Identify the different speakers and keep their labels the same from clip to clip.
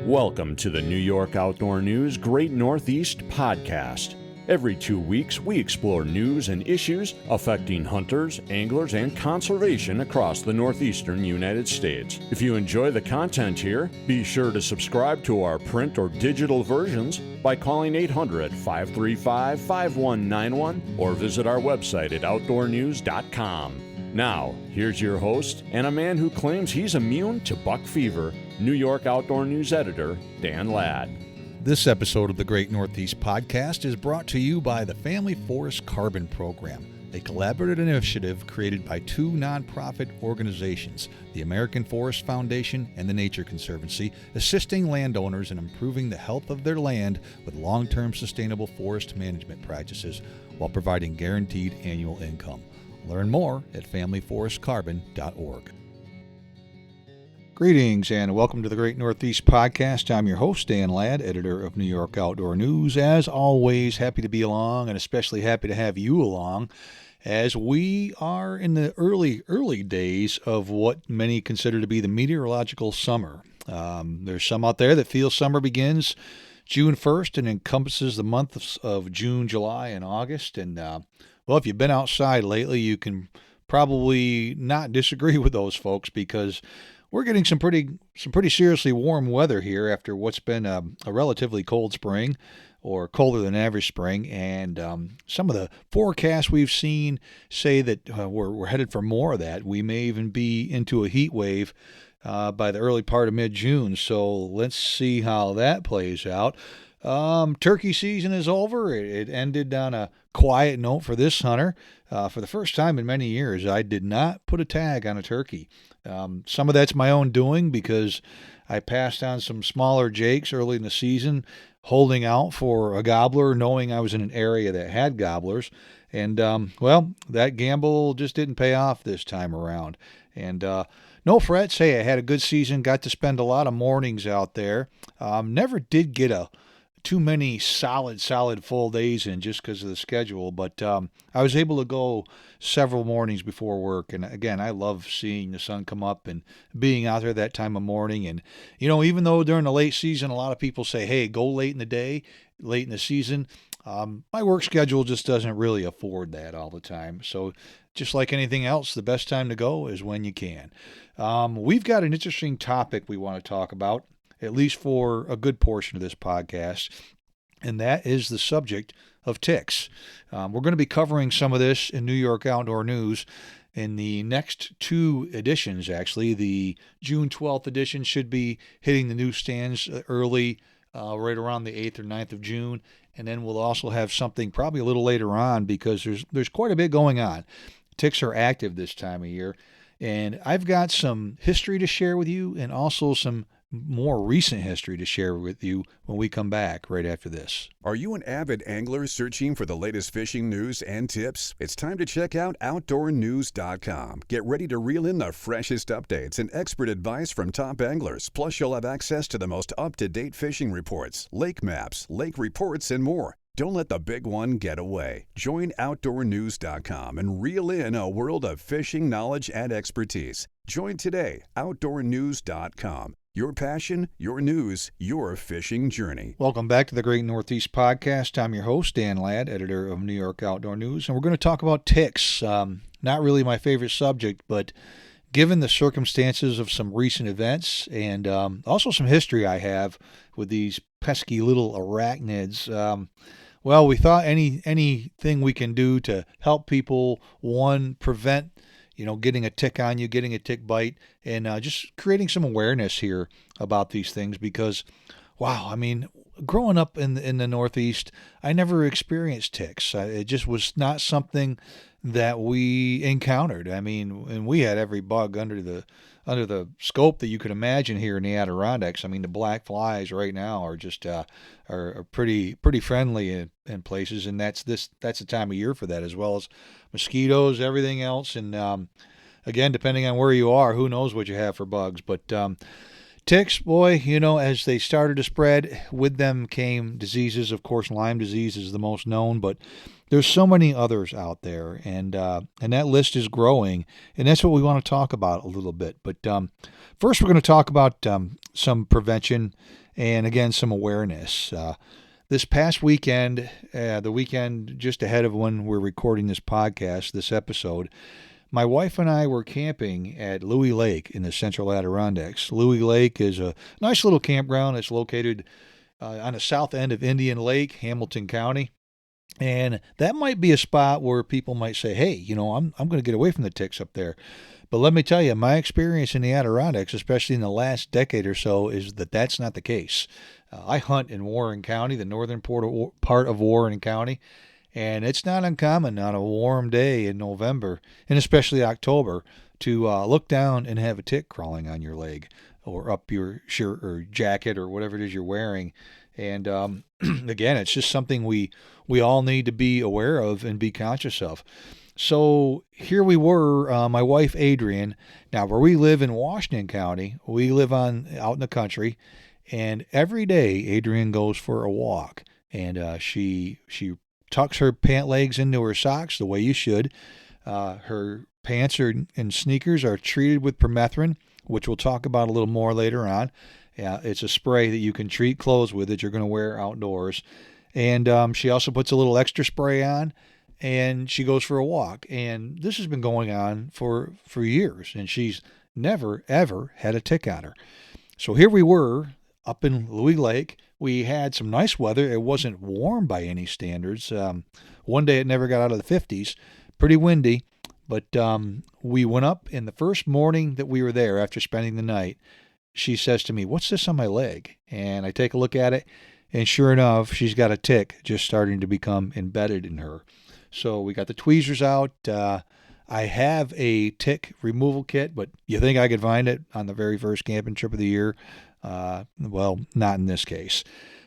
Speaker 1: Welcome to the New York Outdoor News Great Northeast Podcast. Every 2 weeks, we explore news and issues affecting hunters, anglers, and conservation across the northeastern United States. If you enjoy the content here, be sure to subscribe to our print or digital versions by calling 800-535-5191 or visit our website at outdoornews.com. Now, here's your host and a man who claims he's immune to buck fever, New York Outdoor News editor, Dan Ladd.
Speaker 2: This episode of the Great Northeast Podcast is brought to you by the Family Forest Carbon Program, a collaborative initiative created by two nonprofit organizations, the American Forest Foundation and the Nature Conservancy, assisting landowners in improving the health of their land with long-term sustainable forest management practices while providing guaranteed annual income. Learn more at familyforestcarbon.org. Greetings and welcome to the Great Northeast Podcast. I'm your host, Dan Ladd, editor of New York Outdoor News. As always, happy to be along and especially happy to have you along as we are in the early days of what many consider to be the meteorological summer. There's some out there that feel summer begins June 1st and encompasses the months of June, July, and August. And well, if you've been outside lately, you can probably not disagree with those folks because we're getting some pretty seriously warm weather here after what's been a relatively cold spring or colder than average spring. And some of the forecasts we've seen say that we're headed for more of that. We may even be into a heat wave by the early part of mid-June. So let's see how that plays out. Turkey season is over. It ended on a quiet note for this hunter. For the first time in many years, I did not put a tag on a turkey. Some of that's my own doing because I passed on some smaller jakes early in the season, holding out for a gobbler, knowing I was in an area that had gobblers. And, well, that gamble just didn't pay off this time around. And no frets. Hey, I had a good season, got to spend a lot of mornings out there. Never did get too many solid full days in just because of the schedule, but I was able to go several mornings before work. And again, I love seeing the sun come up and being out there that time of morning. And you know, even though during the late season a lot of people say, hey, go late in the day, late in the season, my work schedule just doesn't really afford that all the time. So just like anything else, the best time to go is when you can. We've got an interesting topic we want to talk about, at least for a good portion of this podcast, and that is the subject of ticks. We're going to be covering some of this in New York Outdoor News in the next two editions, actually. The June 12th edition should be hitting the newsstands early, right around the 8th or 9th of June, and then we'll also have something probably a little later on because there's quite a bit going on. Ticks are active this time of year, and I've got some history to share with you and also some more recent history to share with you when we come back right after this.
Speaker 3: Are you an avid angler searching for the latest fishing news and tips? It's time to check out OutdoorNews.com. Get ready to reel in the freshest updates and expert advice from top anglers. Plus, you'll have access to the most up-to-date fishing reports, lake maps, lake reports, and more. Don't let the big one get away. Join OutdoorNews.com and reel in a world of fishing knowledge and expertise. Join today, OutdoorNews.com. Your passion, your news, your fishing journey.
Speaker 2: Welcome back to the Great Northeast Podcast. I'm your host, Dan Ladd, editor of New York Outdoor News, and we're going to talk about ticks. Not really my favorite subject, but given the circumstances of some recent events and also some history I have with these pesky little arachnids, well, we thought anything we can do to help people, one, prevent getting a tick on you, getting a tick bite, and just creating some awareness here about these things because, wow, I mean, growing up in the Northeast, I never experienced ticks. It just was not something that we encountered. I mean, and we had every bug under the scope that you could imagine here in the Adirondacks. I mean, the black flies right now are just are pretty friendly in places, and that's the time of year for that, as well as mosquitoes, everything else. And again, depending on where you are, who knows what you have for bugs. But ticks, boy, as they started to spread, with them came diseases. Of course, Lyme disease is the most known, but there's so many others out there, and that list is growing, and that's what we want to talk about a little bit. But first, we're going to talk about some prevention and again, some awareness. This past weekend, the weekend just ahead of when we're recording this podcast, this episode, my wife and I were camping at Louis Lake in the Central Adirondacks. Louis Lake is a nice little campground. It's located on the south end of Indian Lake, Hamilton County. And that might be a spot where people might say, hey, I'm going to get away from the ticks up there. But let me tell you, my experience in the Adirondacks, especially in the last decade or so, is that that's not the case. I hunt in Warren County, the northern part of Warren County, and it's not uncommon on a warm day in November, and especially October, to look down and have a tick crawling on your leg or up your shirt or jacket or whatever it is you're wearing. And again, it's just something we all need to be aware of and be conscious of. So here we were, my wife Adrienne. Now, where we live in Washington County, we live out in the country, and every day Adrienne goes for a walk, and she tucks her pant legs into her socks the way you should. Her pants and sneakers are treated with permethrin, which we'll talk about a little more later on. It's a spray that you can treat clothes with that you're going to wear outdoors. And she also puts a little extra spray on, and she goes for a walk. And this has been going on for years, and she's never, ever had a tick on her. So here we were up in Louis Lake. We had some nice weather. It wasn't warm by any standards. One day it never got out of the 50s. Pretty windy. But we went up, and the first morning that we were there after spending the night, she says to me, "What's this on my leg?" And I take a look at it, and sure enough, she's got a tick just starting to become embedded in her. So we got the tweezers out. I have a tick removal kit, but you think I could find it on the very first camping trip of the year? Well, not in this case.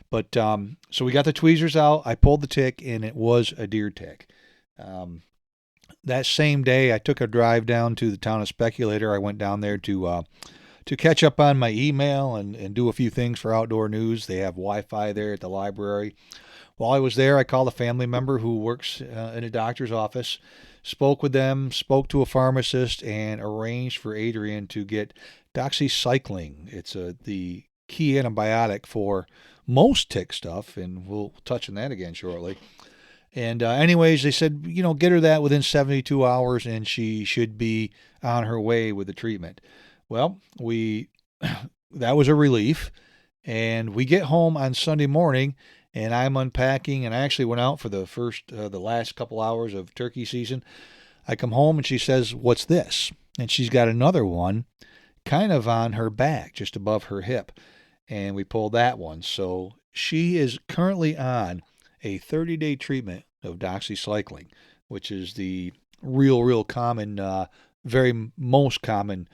Speaker 2: But so we got the tweezers out. I pulled the tick, and it was a deer tick. That same day, I took a drive down to the town of Speculator. I went down there to catch up on my email and do a few things for Outdoor News. They have Wi-Fi there at the library. While I was there, I called a family member who works in a doctor's office, spoke with them, spoke to a pharmacist, and arranged for Adrienne to get doxycycline. It's the key antibiotic for most tick stuff, and we'll touch on that again shortly. And anyways, they said, get her that within 72 hours, and she should be on her way with the treatment. Well, that was a relief, and we get home on Sunday morning, and I'm unpacking, and I actually went out for the last couple hours of turkey season. I come home, and she says, "What's this?" And she's got another one kind of on her back, just above her hip, and we pulled that one. So she is currently on a 30-day treatment of doxycycline, which is the real common, very most common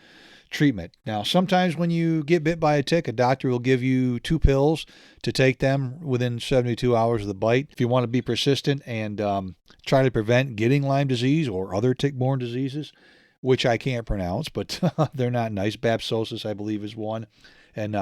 Speaker 2: treatment. Now, sometimes when you get bit by a tick, a doctor will give you 2 pills to take them within 72 hours of the bite. If you want to be persistent and try to prevent getting Lyme disease or other tick-borne diseases, which I can't pronounce, but they're not nice. Bapsosis, I believe, is one. And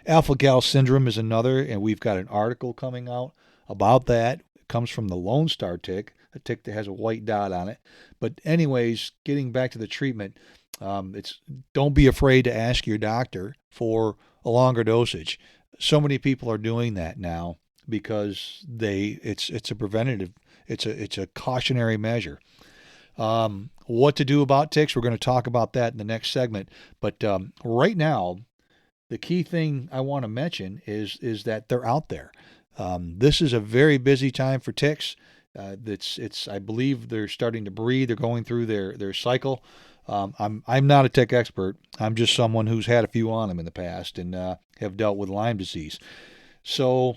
Speaker 2: alpha-gal syndrome is another, and we've got an article coming out about that. It comes from the Lone Star tick, a tick that has a white dot on it. But anyways, getting back to the treatment, don't be afraid to ask your doctor for a longer dosage. So many people are doing that now because it's a preventative, it's a cautionary measure. What to do about ticks? We're going to talk about that in the next segment. But right now, the key thing I want to mention is that they're out there. This is a very busy time for ticks. I believe they're starting to breed. They're going through their cycle. I'm not a tick expert. I'm just someone who's had a few on them in the past and have dealt with Lyme disease. So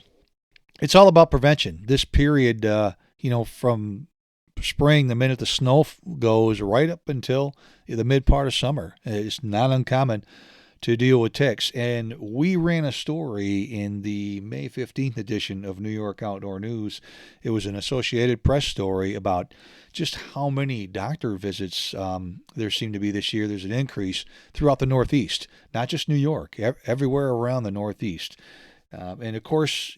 Speaker 2: it's all about prevention. This period, from spring, the minute the snow goes, right up until the mid part of summer, it's not uncommon to deal with ticks. And we ran a story in the May 15th edition of New York Outdoor News. It was an Associated Press story about just how many doctor visits there seem to be this year. There's an increase throughout the Northeast, not just New York, everywhere around the Northeast. And of course,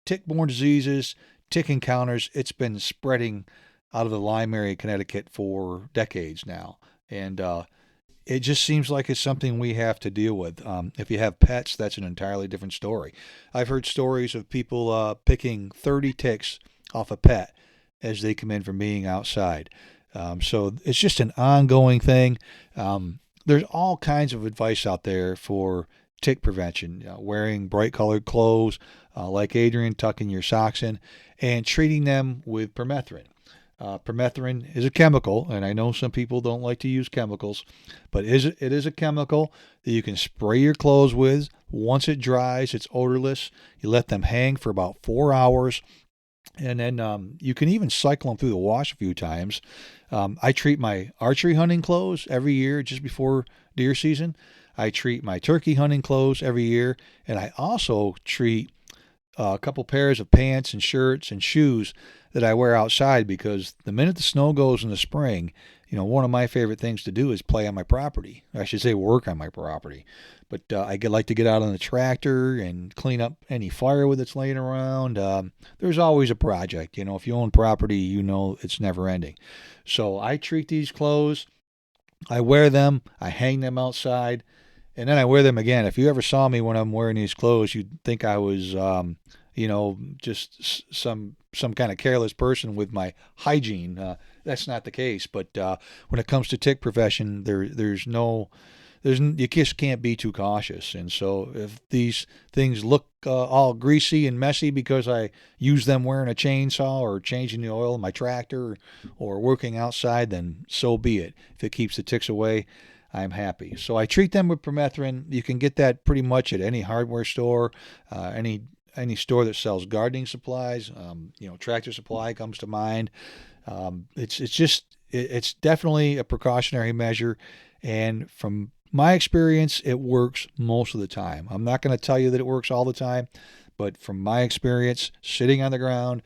Speaker 2: tick-borne diseases, tick encounters, it's been spreading out of the Lyme area, Connecticut for decades now. And it just seems like it's something we have to deal with. If you have pets, that's an entirely different story. I've heard stories of people picking 30 ticks off a pet as they come in from being outside. So it's just an ongoing thing. There's all kinds of advice out there for tick prevention, wearing bright colored clothes, like Adrian, tucking your socks in, and treating them with permethrin. Permethrin is a chemical, and I know some people don't like to use chemicals, but it is a chemical that you can spray your clothes with. Once it dries, it's odorless. You let them hang for about 4 hours, and then you can even cycle them through the wash a few times. I treat my archery hunting clothes every year just before deer season. I treat my turkey hunting clothes every year, and I also treat a couple pairs of pants and shirts and shoes that I wear outside, because the minute the snow goes in the spring, one of my favorite things to do is play on my property. I should say work on my property. But I like to get out on the tractor and clean up any firewood that's laying around. There's always a project. If you own property, it's never ending. So I treat these clothes. I wear them. I hang them outside. And then I wear them again. If you ever saw me when I'm wearing these clothes, you'd think I was, just some kind of careless person with my hygiene. That's not the case. But when it comes to tick prevention, you just can't be too cautious. And so if these things look all greasy and messy because I use them wearing a chainsaw or changing the oil in my tractor or working outside, then so be it. If it keeps the ticks away, I'm happy. So I treat them with permethrin. You can get that pretty much at any hardware store, any store that sells gardening supplies. Tractor Supply comes to mind. It's definitely a precautionary measure, and from my experience, it works most of the time. I'm not going to tell you that it works all the time, but from my experience, sitting on the ground,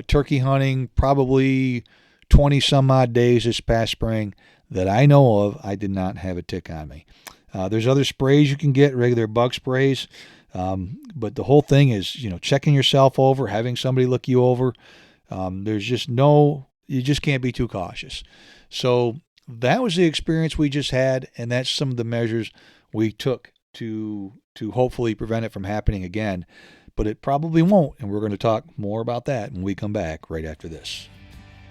Speaker 2: turkey hunting, probably 20 some odd days this past spring that I know of, I did not have a tick on me. There's other sprays you can get, regular bug sprays, but the whole thing is, checking yourself over, having somebody look you over. You just can't be too cautious. So that was the experience we just had, and that's some of the measures we took to hopefully prevent it from happening again. But it probably won't, and we're going to talk more about that when we come back right after this.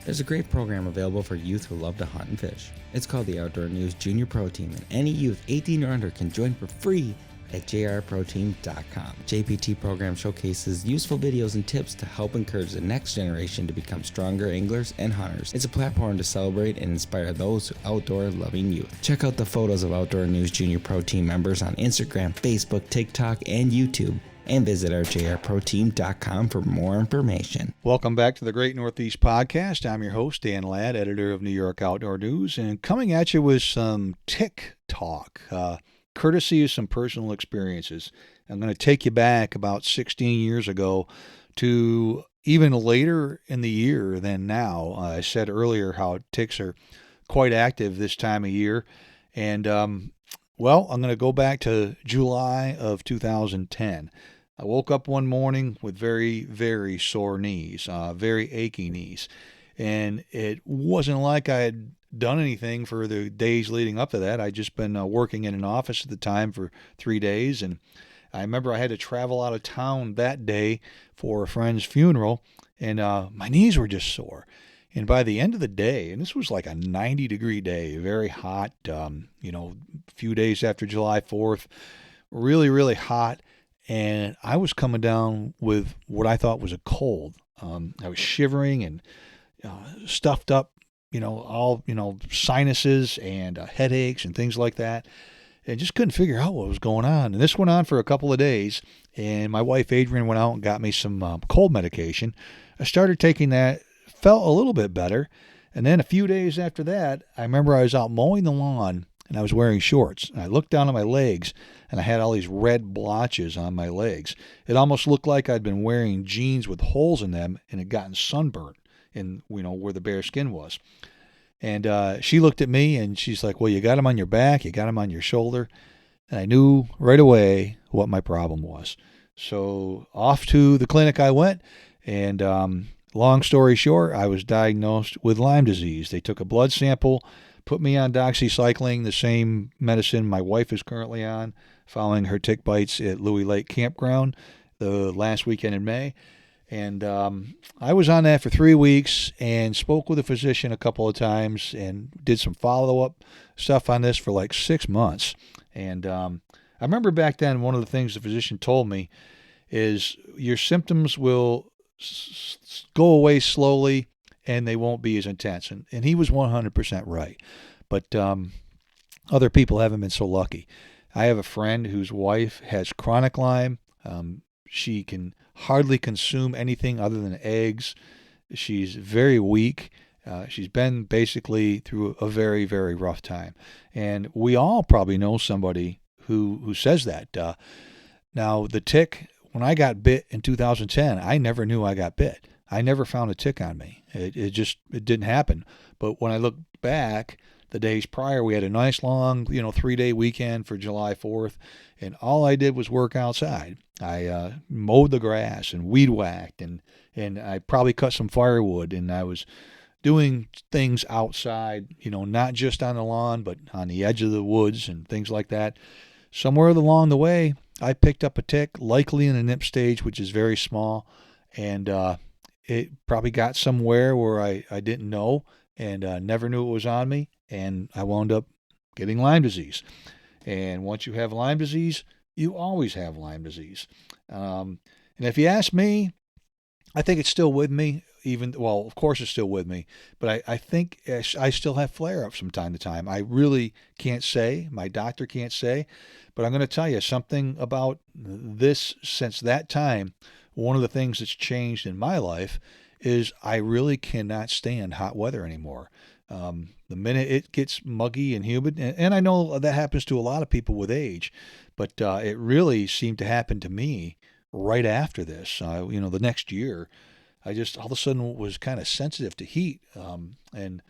Speaker 4: There's a great program available for youth who love to hunt and fish. It's called the Outdoor News Junior Pro Team, and any youth 18 or under can join for free at jrproteam.com. JPT program showcases useful videos and tips to help encourage the next generation to become stronger anglers and hunters. It's a platform to celebrate and inspire those outdoor-loving youth. Check out the photos of Outdoor News Junior Pro Team members on Instagram, Facebook, TikTok, and YouTube, and visit our jrproteam.com for more information.
Speaker 2: Welcome back to the Great Northeast Podcast. I'm your host, Dan Ladd, editor of New York Outdoor News, and coming at you with some tick talk, courtesy of some personal experiences. I'm going to take you back about 16 years ago to even later in the year than now. I said earlier how ticks are quite active this time of year, and I'm going to go back to July of 2010. I woke up one morning with very, very sore knees, very achy knees. And it wasn't like I had done anything for the days leading up to that. I'd just been working in an office at the time for 3 days. And I remember I had to travel out of town that day for a friend's funeral. And my knees were just sore. And by the end of the day, and this was like a 90-degree day, very hot, a few days after July 4th, really, really hot. And I was coming down with what I thought was a cold. I was shivering and stuffed up, sinuses and headaches and things like that. And just couldn't figure out what was going on. And this went on for a couple of days. And my wife, Adrian, went out and got me some cold medication. I started taking that, felt a little bit better. And then a few days after that, I remember I was out mowing the lawn and I was wearing shorts. And I looked down at my legs and I had all these red blotches on my legs. It almost looked like I'd been wearing jeans with holes in them and had gotten sunburnt in, where the bare skin was. And she looked at me and she's like, well, you got them on your back, you got them on your shoulder. And I knew right away what my problem was. So off to the clinic I went, and long story short, I was diagnosed with Lyme disease. They took a blood sample, put me on doxycycline, the same medicine my wife is currently on, following her tick bites at Louis Lake Campground the last weekend in May. And I was on that for 3 weeks and spoke with a physician a couple of times and did some follow-up stuff on this for like 6 months. And I remember back then one of the things the physician told me is your symptoms will go away slowly and they won't be as intense. And he was 100% right. But other people haven't been so lucky. I have a friend whose wife has chronic Lyme. She can hardly consume anything other than eggs. She's very weak. She's been basically through a very, very rough time. And we all probably know somebody who says that. Now, the tick, when I got bit in 2010, I never knew I got bit. I never found a tick on me. It didn't happen. But when I look back, the days prior, we had a nice long, 3-day weekend for July 4th, and all I did was work outside. I mowed the grass and weed whacked, and I probably cut some firewood, and I was doing things outside, not just on the lawn, but on the edge of the woods and things like that. Somewhere along the way, I picked up a tick, likely in a nip stage, which is very small, and it probably got somewhere where I didn't know and never knew it was on me, and I wound up getting Lyme disease. And once you have Lyme disease, you always have Lyme disease. And if you ask me, I think it's still with me. Of course it's still with me, but I think I still have flare-ups from time to time. I really can't say. My doctor can't say. But I'm going to tell you something about this since that time. One of the things that's changed in my life is I really cannot stand hot weather anymore. The minute it gets muggy and humid, and I know that happens to a lot of people with age, but it really seemed to happen to me right after this. The next year, I just all of a sudden was kind of sensitive to heat, and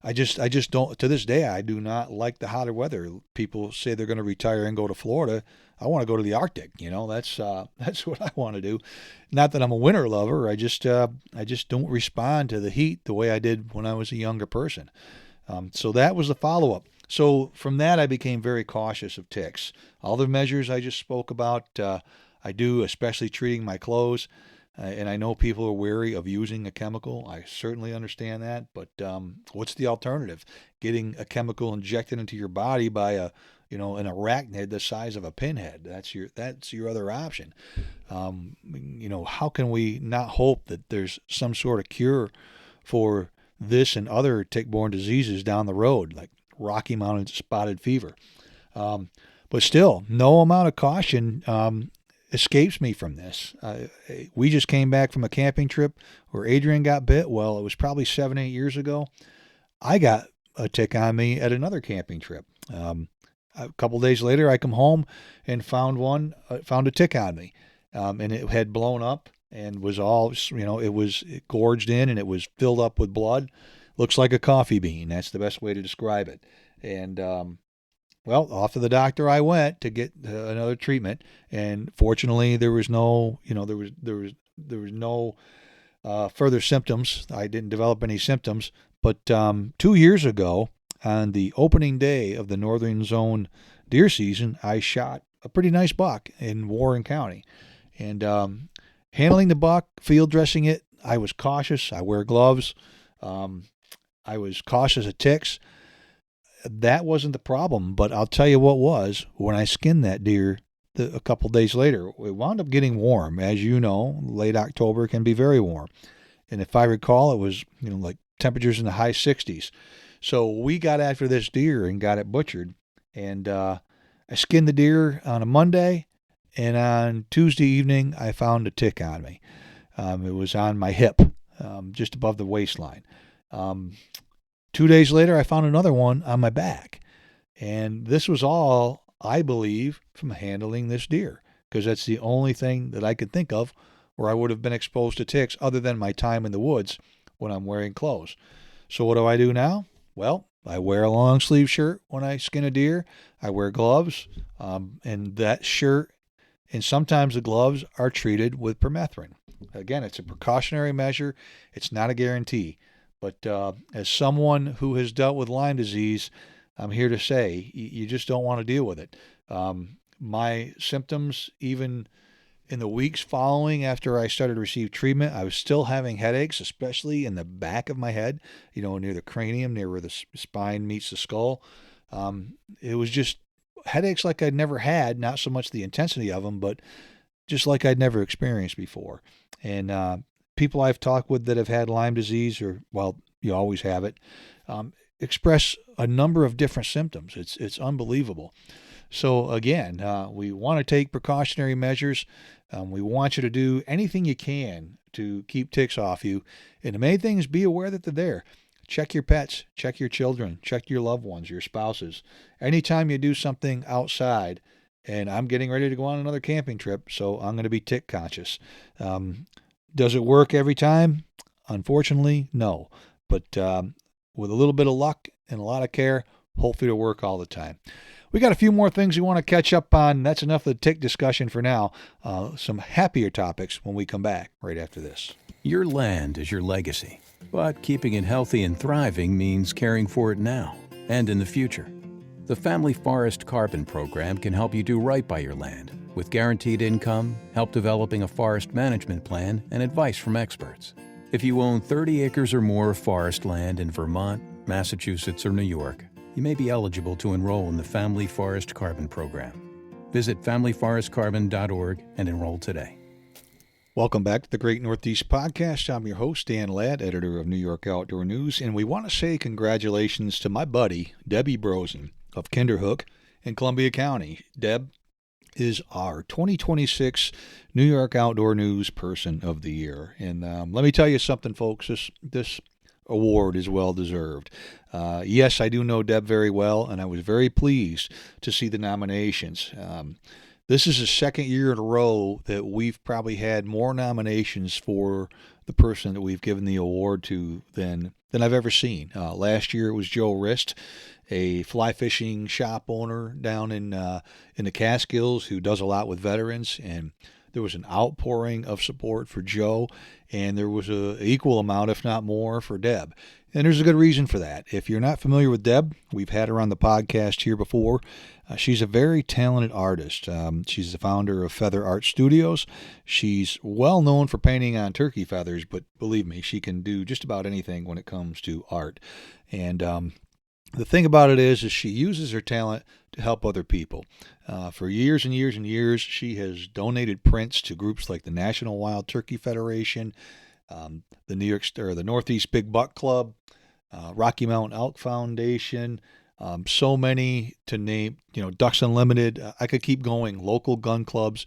Speaker 2: I just don't. To this day, I do not like the hotter weather. People say they're going to retire and go to Florida. I want to go to the Arctic. That's what I want to do. Not that I'm a winter lover. I just don't respond to the heat the way I did when I was a younger person. So that was the follow-up. So from that, I became very cautious of ticks. All the measures I just spoke about, I do, especially treating my clothes. And I know people are wary of using a chemical. I certainly understand that. But what's the alternative? Getting a chemical injected into your body by an arachnid the size of a pinhead. That's your other option. How can we not hope that there's some sort of cure for this and other tick-borne diseases down the road, like Rocky Mountain spotted fever? But still, no amount of caution escapes me from this. We just came back from a camping trip where Adrian got bit. Well, it was probably 7-8 years ago. I got a tick on me at another camping trip. A couple days later, I come home and found a tick on me, and it had blown up and was all, it was gorged in and it was filled up with blood. Looks like a coffee bean. That's the best way to describe it. And off to the doctor I went to get another treatment, and fortunately there was no, there was no further symptoms. I didn't develop any symptoms. But 2 years ago, on the opening day of the Northern Zone deer season, I shot a pretty nice buck in Warren County, and handling the buck, field dressing it, I was cautious. I wear gloves. I was cautious of ticks. That wasn't the problem, but I'll tell you what was. When I skinned that deer a couple days later, it wound up getting warm. As you know, late October can be very warm. And if I recall, it was, like temperatures in the high 60s. So we got after this deer and got it butchered. And I skinned the deer on a Monday, and on Tuesday evening, I found a tick on me. It was on my hip, just above the waistline. 2 days later, I found another one on my back. And this was all, I believe, from handling this deer, because that's the only thing that I could think of where I would have been exposed to ticks other than my time in the woods when I'm wearing clothes. So what do I do now? Well, I wear a long sleeve shirt when I skin a deer. I wear gloves, and that shirt and sometimes the gloves are treated with permethrin. Again, it's a precautionary measure. It's not a guarantee. But as someone who has dealt with Lyme disease, I'm here to say you just don't want to deal with it. My symptoms, even in the weeks following after I started to receive treatment, I was still having headaches, especially in the back of my head, near the cranium, near where the spine meets the skull. It was just headaches like I'd never had, not so much the intensity of them, but just like I'd never experienced before. And people I've talked with that have had Lyme disease, or, well, you always have it, express a number of different symptoms. It's unbelievable. So again, we want to take precautionary measures. We want you to do anything you can to keep ticks off you. And the main thing is be aware that they're there. Check your pets, check your children, check your loved ones, your spouses. Anytime you do something outside, and I'm getting ready to go on another camping trip, so I'm going to be tick conscious. Does it work every time? Unfortunately, no. But with a little bit of luck and a lot of care, hopefully it'll work all the time. We got a few more things we want to catch up on. That's enough of the tick discussion for now. Some happier topics when we come back right after this.
Speaker 5: Your land is your legacy, but keeping it healthy and thriving means caring for it now and in the future. The Family Forest Carbon Program can help you do right by your land with guaranteed income, help developing a forest management plan, and advice from experts. If you own 30 acres or more of forest land in Vermont, Massachusetts, or New York, you may be eligible to enroll in the Family Forest Carbon Program. Visit familyforestcarbon.org and enroll today.
Speaker 2: Welcome back to the Great Northeast Podcast. I'm your host, Dan Ladd, editor of New York Outdoor News, and we want to say congratulations to my buddy, Debbie Brosen of Kinderhook in Columbia County. Deb is our 2026 New York Outdoor News Person of the Year. And let me tell you something, folks. This award is well deserved. Yes, I do know Deb very well, and I was very pleased to see the nominations. This is the second year in a row that we've probably had more nominations for the person that we've given the award to than I've ever seen. Last year it was Joe Rist, a fly fishing shop owner down in the Catskills who does a lot with veterans, and there was an outpouring of support for Joe, and there was an equal amount, if not more, for Deb. And there's a good reason for that. If you're not familiar with Deb, we've had her on the podcast here before. She's a very talented artist. She's the founder of Feather Art Studios. She's well known for painting on turkey feathers, but believe me, she can do just about anything when it comes to art. And the thing about it is she uses her talent to help other people. For years and years and years, she has donated prints to groups like the National Wild Turkey Federation, the Northeast Big Buck Club, Rocky Mountain Elk Foundation, so many to name, Ducks Unlimited. I could keep going. Local gun clubs,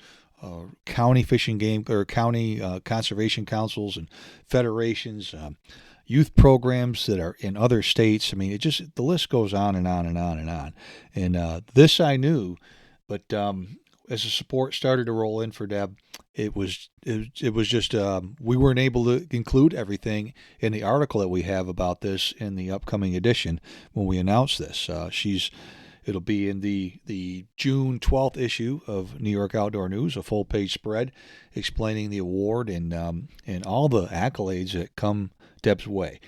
Speaker 2: county fishing game or county conservation councils and federations, youth programs that are in other states. I mean, the list goes on and on and on and on. And this I knew, but as the support started to roll in for Deb, it was just we weren't able to include everything in the article that we have about this in the upcoming edition when we announce this. It'll be in the June 12th issue of New York Outdoor News, a full-page spread explaining the award and all the accolades that come Deb's way.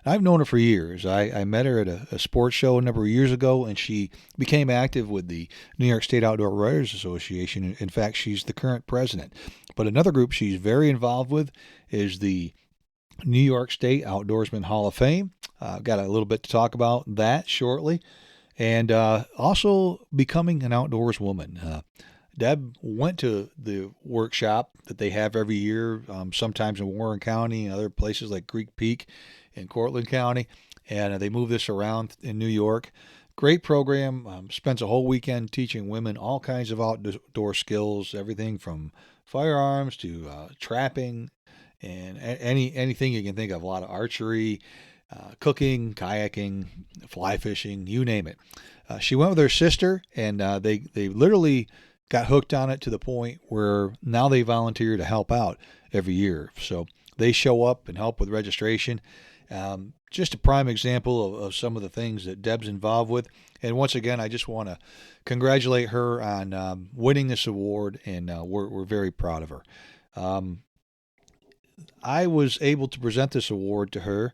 Speaker 2: I've known her for years. I met her at a sports show a number of years ago, and she became active with the New York State Outdoor Writers Association. In fact, she's the current president. But another group she's very involved with is the New York State Outdoorsman Hall of Fame. I've got a little bit to talk about that shortly. And also becoming an outdoors woman. Deb went to the workshop that they have every year, sometimes in Warren County and other places like Greek Peak in Cortland County, and they move this around in New York. Great program. Spends a whole weekend teaching women all kinds of outdoor skills, everything from firearms to trapping and anything you can think of. A lot of archery, cooking, kayaking, fly fishing, you name it. She went with her sister, and they literally got hooked on it to the point where now they volunteer to help out every year. So they show up and help with registration. Just a prime example of some of the things that Deb's involved with. And once again, I just want to congratulate her on winning this award, and we're very proud of her. I was able to present this award to her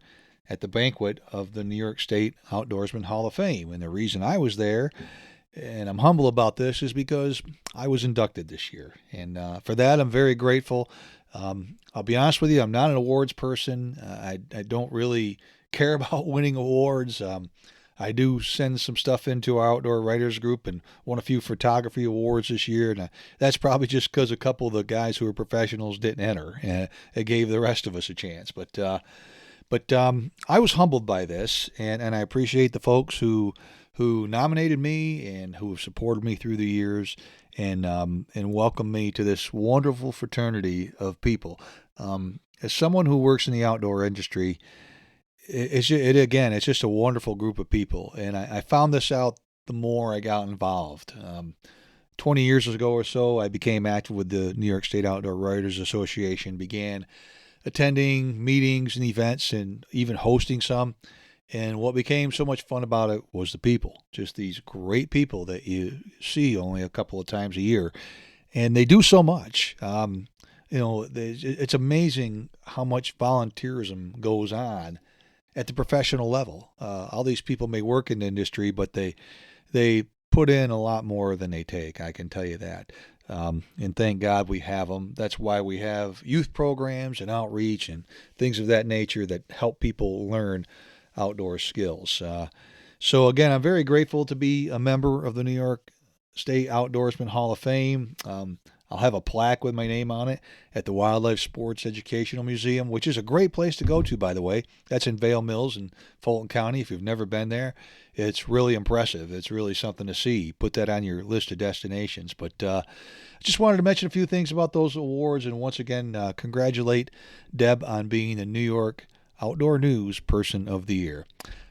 Speaker 2: at the banquet of the New York State Outdoorsman Hall of Fame. And the reason I was there, and I'm humble about this, is because I was inducted this year. And for that, I'm very grateful. I'll be honest with you, I'm not an awards person. I don't really care about winning awards. I do send some stuff into our outdoor writers group and won a few photography awards this year. And that's probably just because a couple of the guys who are professionals didn't enter. And it gave the rest of us a chance. But I was humbled by this, and I appreciate the folks who nominated me and who have supported me through the years and welcomed me to this wonderful fraternity of people. As someone who works in the outdoor industry, it's just a wonderful group of people. And I found this out the more I got involved. 20 years ago or so, I became active with the New York State Outdoor Writers Association, began attending meetings and events and even hosting some. And what became so much fun about it was the people, just these great people that you see only a couple of times a year. And they do so much. It's amazing how much volunteerism goes on at the professional level. All these people may work in the industry, but they put in a lot more than they take. I can tell you that. And thank God we have them. That's why we have youth programs and outreach and things of that nature that help people learn outdoor skills. So again, I'm very grateful to be a member of the New York State Outdoorsman Hall of Fame. I'll have a plaque with my name on it at the Wildlife Sports Educational Museum, which is a great place to go to, by the way. That's in Vail Mills in Fulton County. If you've never been there, it's really impressive. It's really something to see. Put that on your list of destinations. But I just wanted to mention a few things about those awards, and once again, congratulate Deb on being the New York Outdoor News Person of the Year.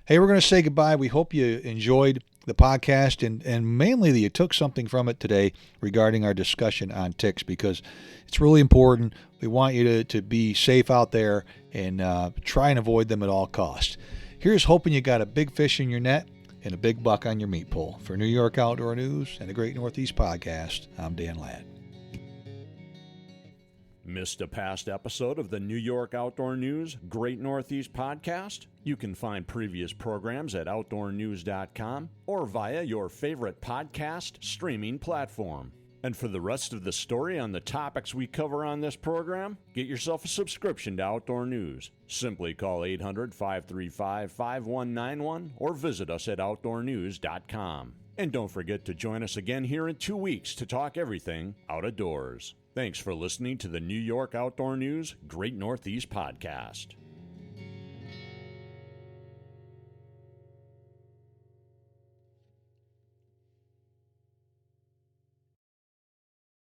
Speaker 2: Hey, we're going to say goodbye. We hope you enjoyed the podcast and mainly that you took something from it today regarding our discussion on ticks, because it's really important. We want you to be safe out there and try and avoid them at all costs. Here's hoping you got a big fish in your net and a big buck on your meat pole. For New York Outdoor News and the Great Northeast Podcast, I'm Dan Ladd.
Speaker 1: Missed a past episode of the New York Outdoor News Great Northeast Podcast? You can find previous programs at outdoornews.com or via your favorite podcast streaming platform. And for the rest of the story on the topics we cover on this program, get yourself a subscription to Outdoor News. Simply call 800-535-5191 or visit us at outdoornews.com. And don't forget to join us again here in 2 weeks to talk everything out-of-doors. Thanks for listening to the New York Outdoor News Great Northeast Podcast.